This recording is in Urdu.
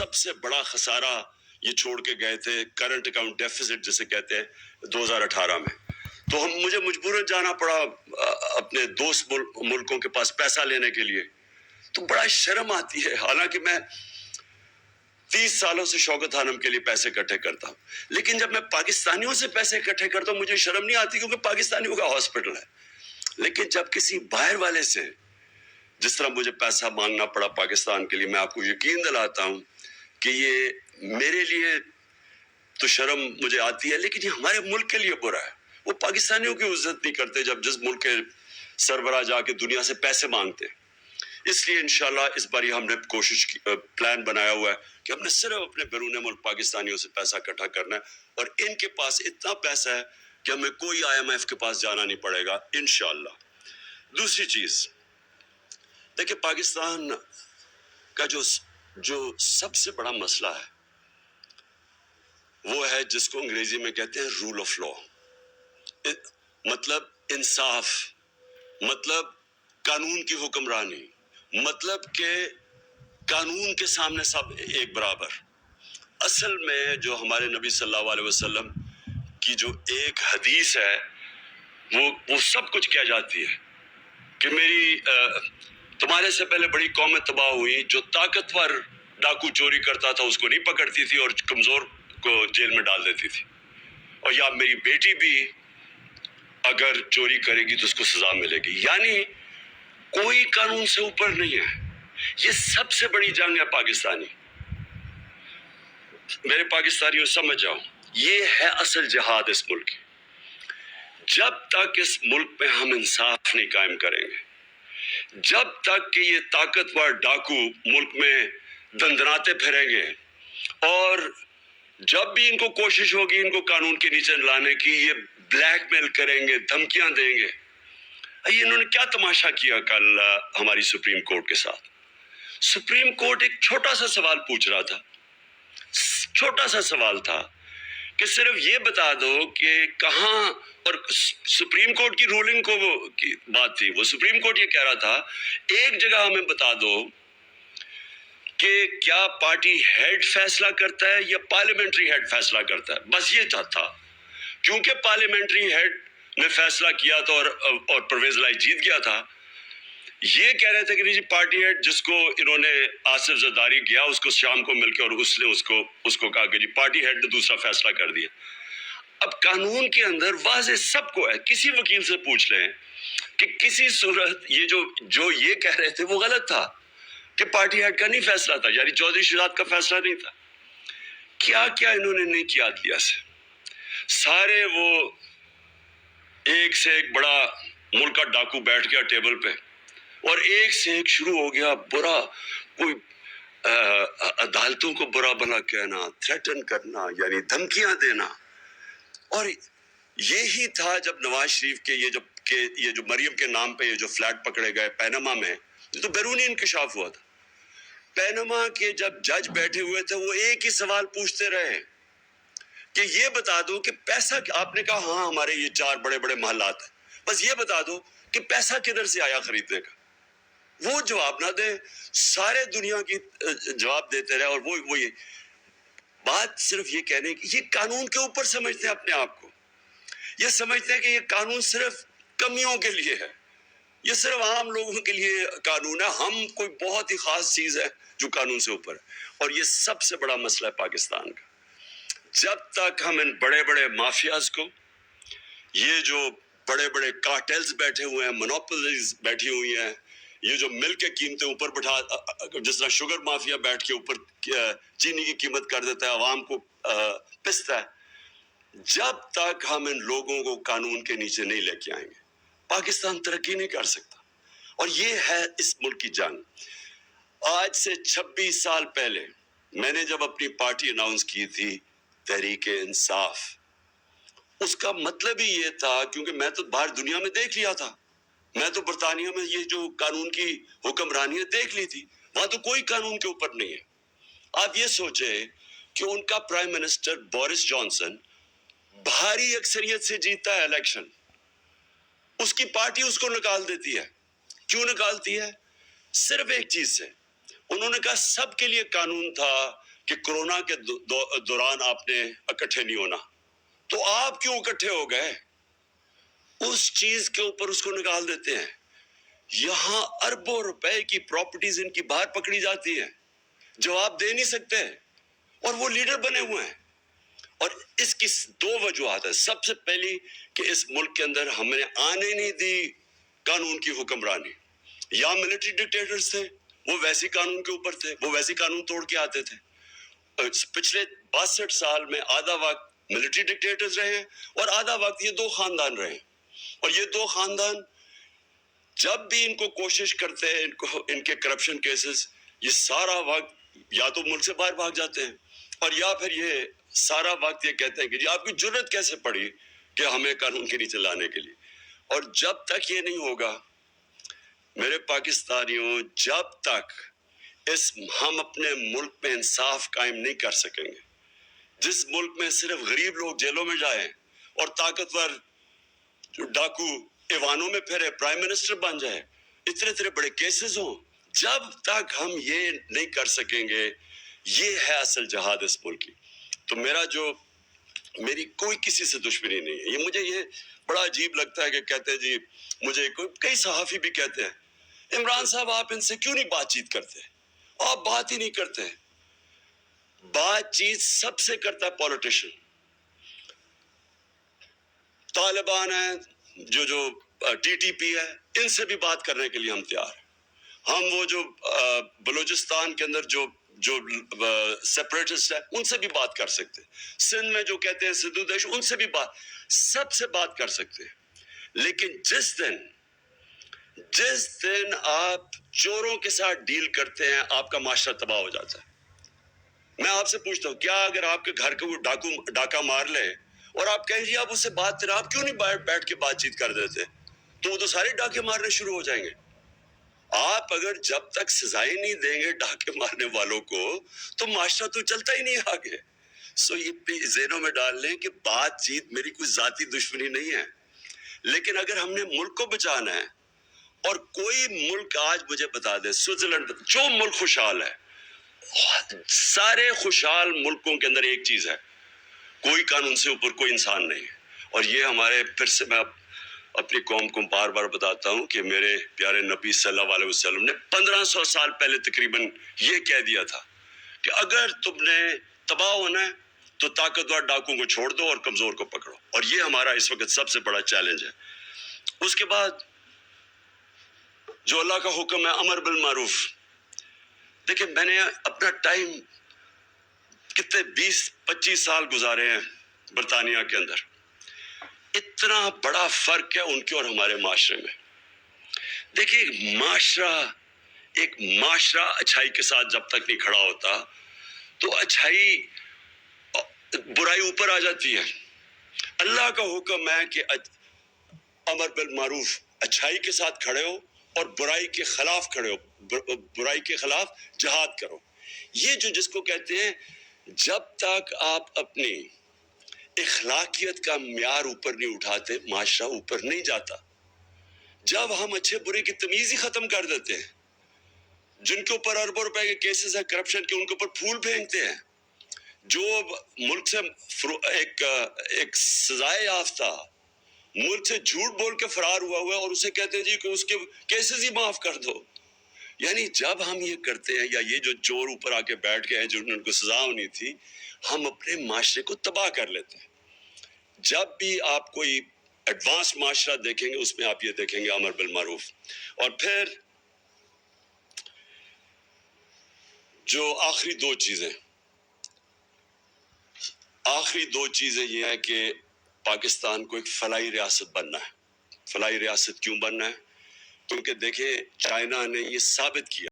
سب سے بڑا خسارہ یہ چھوڑ کے گئے تھے کرنٹ اکاؤنٹ ڈیفیسٹ جسے کہتے ہیں 2018 میں. تو مجھے مجبوراً جانا پڑا اپنے دوست ملکوں کے پاس پیسہ لینے کے لیے. تو بڑا شرم آتی ہے، حالانکہ میں 30 سالوں سے شوکت خانم کے لیے پیسے اکٹھے کرتا ہوں، لیکن جب میں پاکستانیوں سے پیسے اکٹھے کرتا ہوں مجھے شرم نہیں آتی، کیونکہ پاکستانیوں کا ہاسپٹل ہے. لیکن جب کسی باہر والے سے جس طرح مجھے پیسہ مانگنا پڑا پاکستان کے لیے، میں آپ کو یقین دلاتا ہوں کہ یہ میرے لیے تو شرم مجھے آتی ہے، لیکن یہ ہمارے ملک کے لیے برا ہے. وہ پاکستانیوں کی عزت نہیں کرتے جب جس ملک کے سربراہ جا کے دنیا سے پیسے مانگتے. اس لیے انشاءاللہ اس باری ہم نے کوشش کی، پلان بنایا ہوا ہے کہ ہم نے صرف اپنے بیرون ملک پاکستانیوں سے پیسہ اکٹھا کرنا ہے، اور ان کے پاس اتنا پیسہ ہے کہ ہمیں کوئی IMF کے پاس جانا نہیں پڑے گا انشاءاللہ. دوسری چیز دیکھیں، پاکستان کا جو سب سے بڑا مسئلہ ہے وہ ہے جس کو انگریزی میں کہتے ہیں رول آف لا، مطلب انصاف، مطلب قانون کی حکمرانی، مطلب کہ قانون کے سامنے سب ایک برابر. اصل میں جو ہمارے نبی صلی اللہ علیہ وسلم کی جو ایک حدیث ہے وہ سب کچھ کہہ جاتی ہے کہ تمہارے سے پہلے بڑی قومیں تباہ ہوئی، جو طاقتور ڈاکو چوری کرتا تھا اس کو نہیں پکڑتی تھی اور کمزور کو جیل میں ڈال دیتی تھی، اور یا میری بیٹی بھی اگر چوری کرے گی تو اس کو سزا ملے گی. یعنی کوئی قانون سے اوپر نہیں ہے. یہ سب سے بڑی جنگ ہے پاکستانی. میرے پاکستانیوں سمجھ جاؤ، یہ ہے اصل جہاد اس ملک کی. جب تک اس ملک میں ہم انصاف نہیں قائم کریں گے، جب تک کہ یہ طاقتور ڈاکو ملک میں دندناتے پھریں گے، اور جب بھی ان کو کوشش ہوگی ان کو قانون کے نیچے لانے کی، یہ بلیک میل کریں گے، دھمکیاں دیں گے. انہوں نے کیا تماشا کیا کل ہماری سپریم کورٹ کے ساتھ. سپریم کورٹ ایک چھوٹا سا سوال پوچھ رہا تھا، چھوٹا سا سوال تھا کہ صرف یہ بتا دو کہ کہاں، اور سپریم کورٹ کی رولنگ کو وہ کی بات تھی، وہ سپریم کورٹ یہ کہہ رہا تھا ایک جگہ ہمیں بتا دو کہ کیا پارٹی ہیڈ فیصلہ کرتا ہے یا پارلیمنٹری ہیڈ فیصلہ کرتا ہے. بس یہ تھا. کیونکہ پارلیمنٹری ہیڈ نے فیصلہ کیا تھا اور پرویز لائی جیت گیا تھا، یہ کہہ رہے تھے کہ جی پارٹی ہیڈ جس کو انہوں نے آصف زرداری گیا اس کو شام کو مل کے، اور اس نے اس کو کہا کہ جی پارٹی ہیڈ نے دوسرا فیصلہ کر دیا. اب قانون کے اندر واضح سب کو ہے، کسی وکیل سے پوچھ لیں کہ کسی صورت یہ جو یہ کہہ رہے تھے وہ غلط تھا کہ پارٹی ہیڈ کا نہیں فیصلہ تھا، یعنی چودھری شہزاد کا فیصلہ نہیں تھا. کیا کیا انہوں نے نہیں کیا عدلیہ سے. سارے وہ ایک سے ایک بڑا ملک کا ڈاکو بیٹھ گیا ٹیبل پہ، اور ایک سے ایک شروع ہو گیا برا، کوئی عدالتوں کو برا بھلا کہنا، تھریٹن کرنا، یعنی دھمکیاں دینا. اور یہی تھا جب نواز شریف کے یہ جو مریم کے نام پہ یہ جو فلیٹ پکڑے گئے پینما میں، یہ تو بیرونی انکشاف ہوا تھا. پینما کے جب جج بیٹھے ہوئے تھے وہ ایک ہی سوال پوچھتے رہے کہ یہ بتا دو کہ پیسہ، آپ نے کہا ہاں ہمارے یہ 4 بڑے بڑے محلات ہیں، بس یہ بتا دو کہ پیسہ کدھر سے آیا خریدنے کا. وہ جواب نہ دے، سارے دنیا کی جواب دیتے رہے، اور وہ یہ بات صرف یہ کہنے کی، یہ قانون کے اوپر سمجھتے ہیں اپنے آپ کو. یہ سمجھتے ہیں کہ یہ قانون صرف کمیوں کے لیے ہے، یہ صرف عام لوگوں کے لیے قانون ہے، ہم کوئی بہت ہی خاص چیز ہے جو قانون سے اوپر ہے. اور یہ سب سے بڑا مسئلہ ہے پاکستان کا. جب تک ہم ان بڑے بڑے مافیاز کو، یہ جو بڑے بڑے کارٹیلز بیٹھے ہوئے ہیں، مونوپولیز بیٹھی ہوئی ہیں، یہ جو مل کے قیمتیں اوپر بٹھا، جس طرح شوگر مافیا بیٹھ کے اوپر چینی کی قیمت کر دیتا ہے، عوام کو پستا ہے، جب تک ہم ان لوگوں کو قانون کے نیچے نہیں لے کے آئیں گے پاکستان ترقی نہیں کر سکتا. اور یہ ہے اس ملک کی جنگ. آج سے 26 سال پہلے میں نے جب اپنی پارٹی اناؤنس کی تھی تحریک انصاف، اس کا مطلب ہی یہ تھا، کیونکہ میں تو باہر دنیا میں دیکھ لیا تھا، میں تو برطانیہ میں یہ جو قانون کی حکمرانی دیکھ لی تھی، وہاں تو کوئی قانون کے اوپر نہیں ہے. آپ یہ سوچیں کہ ان کا پرائم منسٹر بورس جانسن بھاری اکثریت سے جیتا ہے الیکشن، اس کی پارٹی اس کو نکال دیتی ہے. کیوں نکالتی ہے؟ صرف ایک چیز سے، انہوں نے کہا سب کے لیے قانون تھا کہ کورونا کے دوران آپ نے اکٹھے نہیں ہونا، تو آپ کیوں اکٹھے ہو گئے؟ اس چیز کے اوپر اس کو نکال دیتے ہیں. یہاں اربوں روپے کی پراپرٹیز ان کی باہر پکڑی جاتی ہیں، جواب دے نہیں سکتے، اور وہ لیڈر بنے ہوئے ہیں. اور اس کی دو وجوہات ہیں. سب سے پہلی کہ اس ملک کے اندر ہم نے آنے نہیں دی قانون کی حکمرانی. یا ملٹری ڈکٹیٹرز تھے، وہ ویسی قانون کے اوپر تھے، وہ ویسی قانون توڑ کے آتے تھے. پچھلے 62 سال میں آدھا وقت ملٹری ڈکٹیٹرز رہے ہیں اور آدھا وقت یہ دو خاندان رہے ہیں. اور یہ دو خاندان جب بھی ان کو کوشش کرتے ہیں، ان کے کرپشن کیسز، یہ سارا وقت یا تو ملک سے باہر بھاگ جاتے ہیں، اور یا پھر یہ سارا وقت یہ کہتے ہیں کہ جی آپ کی جرت کیسے پڑی کہ ہمیں قانون کے نیچے لانے کے لیے. اور جب تک یہ نہیں ہوگا میرے پاکستانیوں، جب تک ہم اپنے ملک میں انصاف قائم نہیں کر سکیں گے، جس ملک میں صرف غریب لوگ جیلوں میں جائیں اور طاقتور ڈاکو ایوانوں میں پھرے پرائم منسٹر بن جائے، اتنے بڑے کیسز ہوں، جب تک ہم یہ نہیں کر سکیں گے، یہ ہے اصل جہاد اس ملک کی. تو میری کوئی کسی سے دشمنی نہیں ہے. مجھے یہ بڑا عجیب لگتا ہے کہ کہتے ہیں جی، مجھے کئی صحافی بھی کہتے ہیں عمران صاحب آپ ان سے کیوں نہیں بات چیت کرتے؟ آپ بات ہی نہیں کرتے. بات چیت سب سے کرتا ہے پولیٹیشین. طالبان ہیں جو ٹی ٹی پی ہے، ان سے بھی بات کرنے کے لیے ہم تیار ہیں. ہم وہ جو بلوچستان کے اندر جو سیپریٹسٹ ہے ان سے بھی بات کر سکتے ہیں. سندھ میں جو کہتے ہیں سدھو دیش، ان سے بھی سب سے بات کر سکتے ہیں. لیکن جس دن آپ چوروں کے ساتھ ڈیل کرتے ہیں، آپ کا معاشرہ تباہ ہو جاتا ہے. میں آپ سے پوچھتا ہوں، کیا اگر آپ کے گھر کو وہ ڈاکہ مار لے اور آپ کہیں جی آپ اس سے بات کریں، آپ کیوں نہیں بیٹھ کے بات چیت کر دیتے؟ تو وہ تو سارے ڈاکے مارنے شروع ہو جائیں گے. آپ اگر جب تک سزائیں نہیں دیں گے ڈاکے مارنے والوں کو، تو معاشرہ تو چلتا ہی نہیں آگے. یہ ذہنوں میں ڈال لیں کہ بات چیت میری کوئی ذاتی دشمنی نہیں ہے، لیکن اگر ہم نے ملک کو بچانا ہے، اور کوئی ملک آج مجھے بتا دے، سوئٹزرلینڈ جو ملک خوشحال ہے، سارے خوشحال ملکوں کے اندر ایک چیز ہے، کوئی قانون سے اوپر کوئی انسان نہیں. اور یہ ہمارے، پھر سے میں اپنی قوم کو بار بار بتاتا ہوں کہ میرے پیارے نبی صلی اللہ علیہ وسلم نے 1500 سال پہلے تقریباً یہ کہہ دیا تھا کہ اگر تم نے تباہ ہونا ہے تو طاقتور ڈاکوں کو چھوڑ دو اور کمزور کو پکڑو. اور یہ ہمارا اس وقت سب سے بڑا چیلنج ہے. اس کے بعد جو اللہ کا حکم ہے امر بالمعروف. دیکھیں، میں نے اپنا ٹائم کتنے 20-25 سال گزارے ہیں برطانیہ کے اندر. اتنا بڑا فرق ہے ان کے اور ہمارے معاشرے میں. دیکھیے، ایک معاشرہ اچھائی کے ساتھ جب تک نہیں کھڑا ہوتا تو برائی اوپر آ جاتی ہے. اللہ کا حکم ہے کہ امر بالمعروف، اچھائی کے ساتھ کھڑے ہو اور برائی کے خلاف کھڑے ہو، برائی کے خلاف جہاد کرو. یہ جس کو کہتے ہیں، جب تک آپ اپنی اخلاقیت کا معیار اوپر نہیں اٹھاتے، معاشرہ اوپر نہیں جاتا. جب ہم اچھے برے کی تمیز ہی ختم کر دیتے ہیں، جن کے اوپر اربوں روپے کے کیسز ہیں کرپشن کے، ان کے اوپر پھول پھینکتے ہیں. جو ملک سے ایک سزائے یافتہ ملک سے جھوٹ بول کے فرار ہوا اور اسے کہتے ہیں جی کہ اس کے کیسز ہی معاف کر دو. یعنی جب ہم یہ کرتے ہیں، یا یہ جو چور اوپر آ کے بیٹھ گئے ہیں جن کو سزا ہونی تھی، ہم اپنے معاشرے کو تباہ کر لیتے ہیں. جب بھی آپ کوئی ایڈوانس معاشرہ دیکھیں گے، اس میں آپ یہ دیکھیں گے امر بالمعروف. اور پھر جو آخری دو چیزیں یہ ہے کہ پاکستان کو ایک فلاحی ریاست بننا ہے. فلاحی ریاست کیوں بننا ہے؟ کیونکہ دیکھیں، چائنا نے یہ ثابت کیا